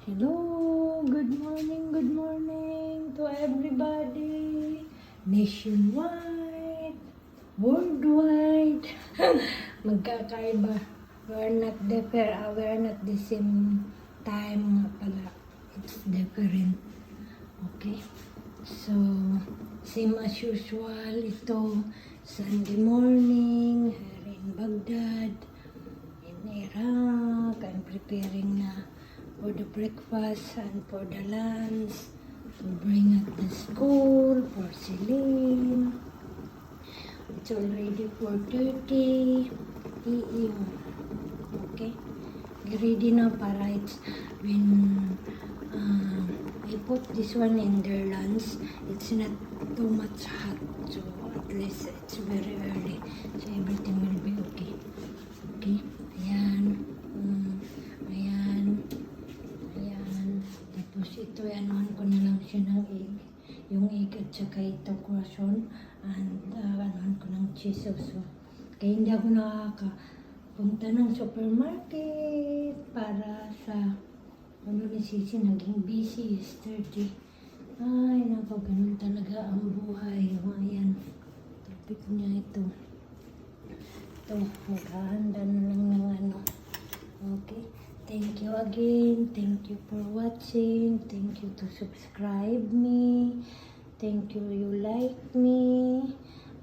Hello, good morning to everybody, nationwide, worldwide. Magkakaiba. We're not the same time nga pala. It's different. Okay? So, same as usual, ito, Sunday morning, here in Baghdad, in Iraq. I'm preparing na for the breakfast and for the lunch to bring at the school for Celine. It's already 4:30 AM. Okay? Get ready na para it's when I put this one in their lunch, it's not too much hot, so at least it's very early, so everything will be okay. Okay? Ayan. Ayan. Tapos ito, anuhan ko na lang siya ng egg. Yung egg at saka ito croissant. And anuhan ko ng cheese also. Kaya hindi ako nakakapunta ng supermarket para sa ni Sisi, naging busy yesterday. Ay, naku, ganun talaga ang buhay. Ayan. Topic niya ito. Ito, maghahanda na lang ng ano. Okay. Thank you again. Thank you for watching. Thank you to subscribe me. Thank you like me.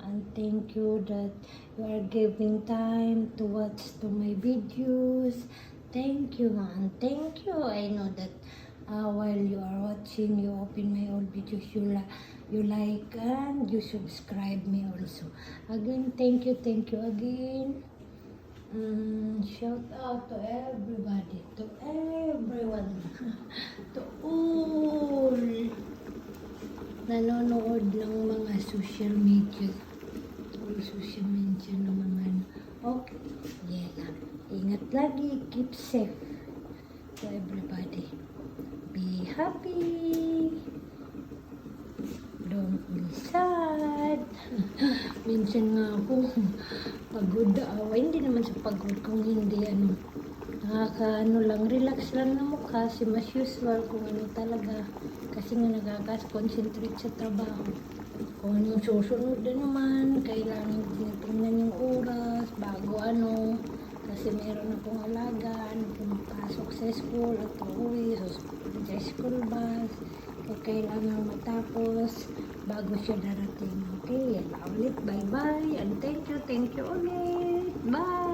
And thank you that you are giving time to watch to my videos. Thank you, and thank you. I know that while you are watching, you open my old videos, you like and you subscribe me also. Again, thank you again. Shout out to everybody, to everyone, to all nanonood ng mga social media. Social media ng mga ano. Okay, yeah lang. Ingat lagi, keep safe to everybody. Be happy. Don't be sad. Minsan nga ako pagod. Hindi naman sa pagod kung hindi nakakaano lang, relax lang na mukha si mas usual kung ano talaga. Kasi nga nagkakas-concentrate sa trabaho. Kung anong susunod na naman, kailangan tinitingnan yung oras, bago kasi meron akong alaga, pumapasok sa school at uuwi, sa school bus, kaya kailangan matapos bago siya darating. Okay, yan ulit, bye-bye, and thank you ulit, bye!